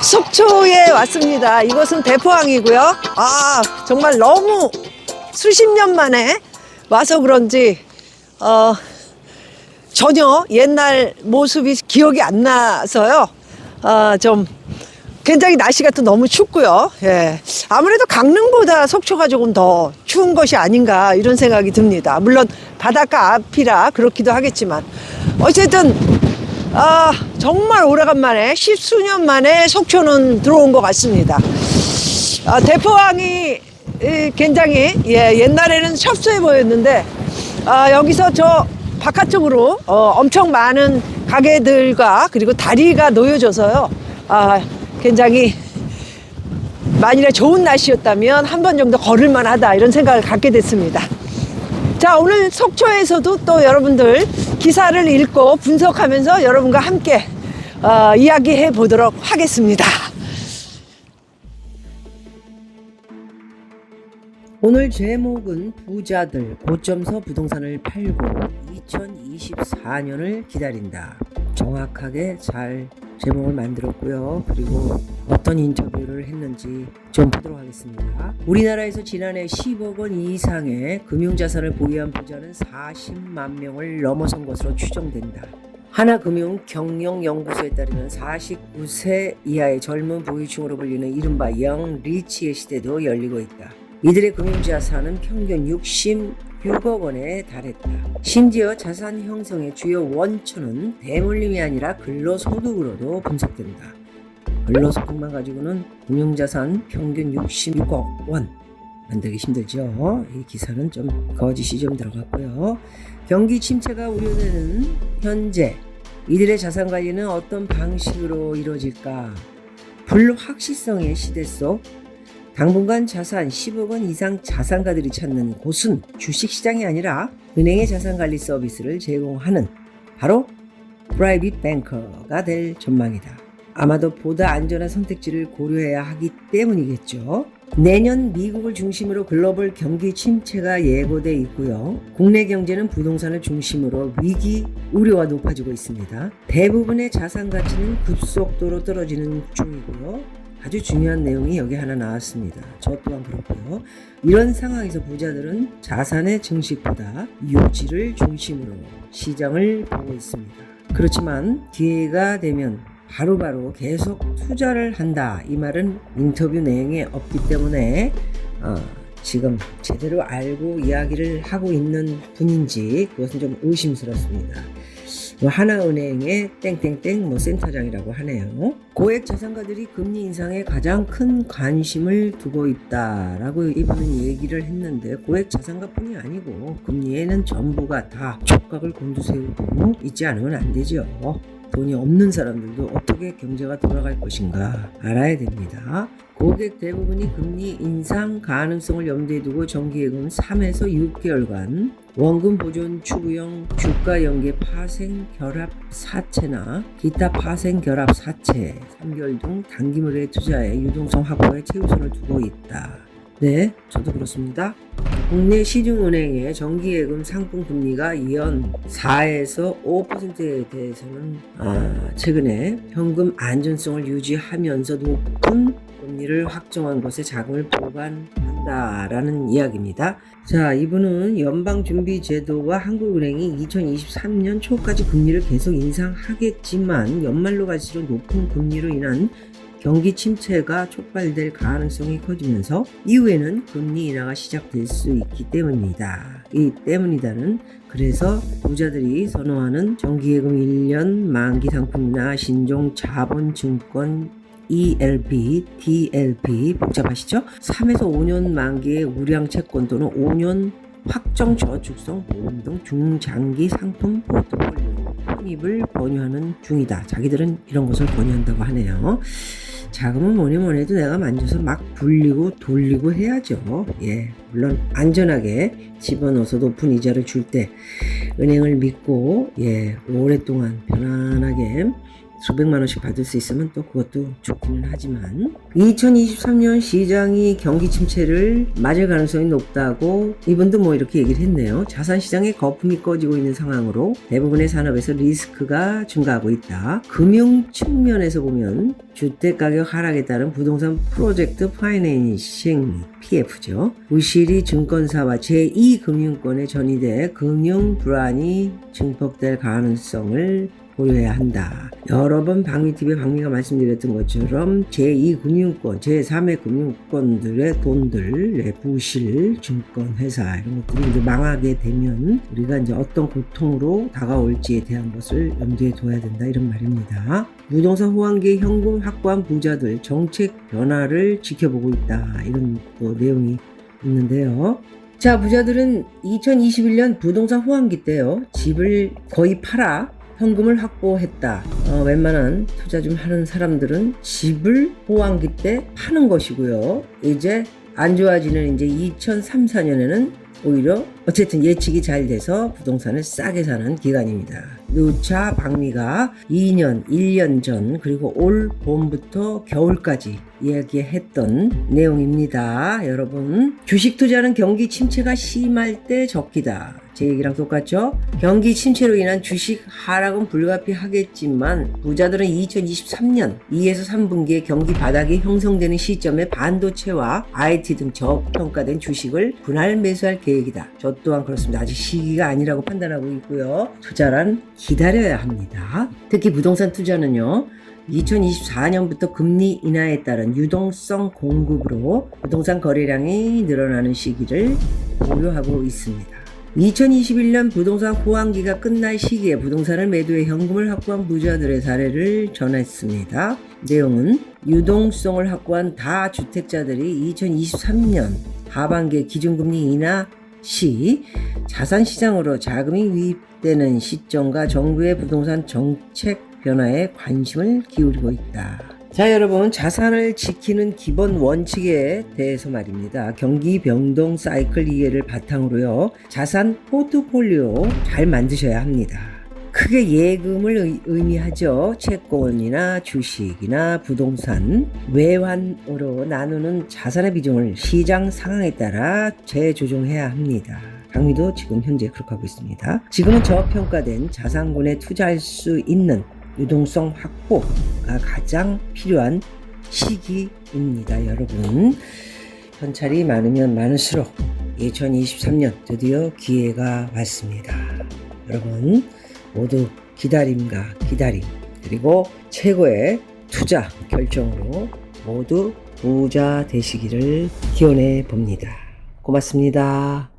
속초에 왔습니다. 이곳은 대포항이고요. 아, 정말 너무 수십 년 만에 와서 그런지 전혀 옛날 모습이 기억이 안 나서요. 좀 굉장히 날씨가 또 너무 춥고요. 예. 아무래도 강릉보다 속초가 조금 더 추운 것이 아닌가 이런 생각이 듭니다. 물론 바닷가 앞이라 그렇기도 하겠지만 어쨌든 정말 오래간만에 십수년 만에 속초는 들어온 것 같습니다. 대포항이 굉장히 옛날에는 협소해 보였는데 여기서 저 바깥쪽으로 엄청 많은 가게들과 그리고 다리가 놓여져서요. 굉장히 만일에 좋은 날씨였다면 한 번 정도 걸을만 하다 이런 생각을 갖게 됐습니다. 자, 오늘 속초에서도 또 여러분들 기사를 읽고 분석하면서 여러분과 함께 이야기해 보도록 하겠습니다. 오늘 제목은 부자들 고점서 부동산을 팔고 2024년을 기다린다. 정확하게 잘 제목을 만들었고요. 그리고 어떤 인터뷰를 했는지 좀 보도록 하겠습니다. 우리나라에서 지난해 10억 원 이상의 금융자산을 보유한 부자는 40만 명을 넘어선 것으로 추정된다. 하나금융 경영연구소에 따르면 49세 이하의 젊은 보유층으로 불리는 이른바 영 리치의 시대도 열리고 있다. 이들의 금융자산은 평균 66억 원에 달했다. 심지어 자산 형성의 주요 원천은 대물림이 아니라 근로소득으로도 분석된다. 근로소득만 가지고는 금융자산 평균 66억 원 만들기 힘들죠. 이 기사는 좀 거짓이 좀 들어갔고요. 경기 침체가 우려되는 현재 이들의 자산 관리는 어떤 방식으로 이루어질까? 불확실성의 시대 속 당분간 자산 10억 원 이상 자산가들이 찾는 곳은 주식시장이 아니라 은행의 자산관리 서비스를 제공하는 바로 프라이빗 뱅커가 될 전망이다. 아마도 보다 안전한 선택지를 고려해야 하기 때문이겠죠. 내년 미국을 중심으로 글로벌 경기 침체가 예고돼 있고요. 국내 경제는 부동산을 중심으로 위기 우려가 높아지고 있습니다. 대부분의 자산 가치는 급속도로 떨어지는 중이고요. 아주 중요한 내용이 여기 하나 나왔습니다. 저 또한 그렇고요. 이런 상황에서 부자들은 자산의 증식보다 유지를 중심으로 시장을 보고 있습니다. 그렇지만 기회가 되면 바로바로 계속 투자를 한다. 이 말은 인터뷰 내용에 없기 때문에 지금 제대로 알고 이야기를 하고 있는 분인지 그것은 좀 의심스럽습니다. 하나은행의 땡땡땡 센터장이라고 하네요. 고액 자산가들이 금리 인상에 가장 큰 관심을 두고 있다라고 이분은 얘기를 했는데 고액 자산가뿐이 아니고 금리에는 전부가 다 촉각을 곤두세우고 있지 않으면 안 되죠. 돈이 없는 사람들도 어떻게 경제가 돌아갈 것인가 알아야 됩니다. 고객 대부분이 금리 인상 가능성을 염두에 두고 정기예금 3에서 6개월간 원금 보존 추구형 주가 연계 파생 결합 사채나 기타 파생 결합 사채 3개월 등 단기물에 투자해 유동성 확보에 최우선을 두고 있다. 네, 저도 그렇습니다. 국내 시중은행의 정기예금 상품 금리가 연 4에서 5%에 대해서는 최근에 현금 안전성을 유지하면서 높은 금리를 확정한 것에 자금을 보관한다라는 이야기입니다. 자, 이분은 연방준비제도와 한국은행이 2023년 초까지 금리를 계속 인상하겠지만 연말로 갈수록 높은 금리로 인한 경기 침체가 촉발될 가능성이 커지면서 이후에는 금리 인하가 시작될 수 있기 때문이다. 이 때문이다는 그래서 부자들이 선호하는 정기예금 1년 만기 상품이나 신종 자본증권 ELP, DLP 복잡하시죠? 3에서 5년 만기의 우량 채권 또는 5년 확정 저축성 보험 등 중장기 상품 포트폴리오 편입을 권유하는 중이다. 자기들은 이런 것을 권유한다고 하네요. 자금은 뭐니 해도 내가 만져서 막 굴리고 돌리고 해야죠. 물론 안전하게 집어넣어서 높은 이자를 줄 때 은행을 믿고 오랫동안 편안하게 수백만 원씩 받을 수 있으면 또 그것도 좋기는 하지만 2023년 시장이 경기 침체를 맞을 가능성이 높다고 이분도 뭐 이렇게 얘기를 했네요. 자산시장의 거품이 꺼지고 있는 상황으로 대부분의 산업에서 리스크가 증가하고 있다. 금융 측면에서 보면 주택가격 하락에 따른 부동산 프로젝트 파이낸싱 PF죠. 부실이 증권사와 제2금융권에 전이돼 금융 불안이 증폭될 가능성을 고려해야 한다. 여러 번 박미TV에 박미가 말씀드렸던 것처럼 제2금융권, 제3의 금융권들의 돈들, 부실, 증권회사 이런 것들이 이제 망하게 되면 우리가 이제 어떤 고통으로 다가올지에 대한 것을 염두에 둬야 된다 이런 말입니다. 부동산 호황기에 현금 확보한 부자들 정책 변화를 지켜보고 있다 이런 또 내용이 있는데요. 자, 부자들은 2021년 부동산 호황기 때요. 집을 거의 팔아 현금을 확보했다. 웬만한 투자 좀 하는 사람들은 집을 호황기 때 파는 것이고요. 이제 안 좋아지는 이제 2003, 4년에는 오히려 어쨌든 예측이 잘 돼서 부동산을 싸게 사는 기간입니다. 누차 박미가 2년, 1년 전 그리고 올 봄부터 겨울까지 이야기했던 내용입니다. 여러분, 주식 투자는 경기 침체가 심할 때 적기다. 제 얘기랑 똑같죠? 경기 침체로 인한 주식 하락은 불가피하겠지만 부자들은 2023년 2에서 3분기에 경기 바닥이 형성되는 시점에 반도체와 IT 등 저평가된 주식을 분할 매수할 계획이다. 저 또한 그렇습니다. 아직 시기가 아니라고 판단하고 있고요. 투자란 기다려야 합니다. 특히 부동산 투자는요. 2024년부터 금리 인하에 따른 유동성 공급으로 부동산 거래량이 늘어나는 시기를 고려하고 있습니다. 2021년 부동산 호황기가 끝날 시기에 부동산을 매도해 현금을 확보한 부자들의 사례를 전했습니다. 내용은 유동성을 확보한 다주택자들이 2023년 하반기에 기준금리 인하 시 자산시장으로 자금이 유입되는 시점과 정부의 부동산 정책 변화에 관심을 기울이고 있다. 자, 여러분, 자산을 지키는 기본 원칙에 대해서 말입니다. 경기 변동 사이클 이해를 바탕으로요. 자산 포트폴리오 잘 만드셔야 합니다. 크게 예금을 의미하죠. 채권이나 주식이나 부동산, 외환으로 나누는 자산의 비중을 시장 상황에 따라 재조정해야 합니다. 박미도 지금 현재 그렇게 하고 있습니다. 지금은 저평가된 자산군에 투자할 수 있는 유동성 확보가 가장 필요한 시기입니다. 여러분, 현찰이 많으면 많을수록 2023년 드디어 기회가 왔습니다. 여러분 모두 기다림 그리고 최고의 투자 결정으로 모두 부자 되시기를 기원해 봅니다. 고맙습니다.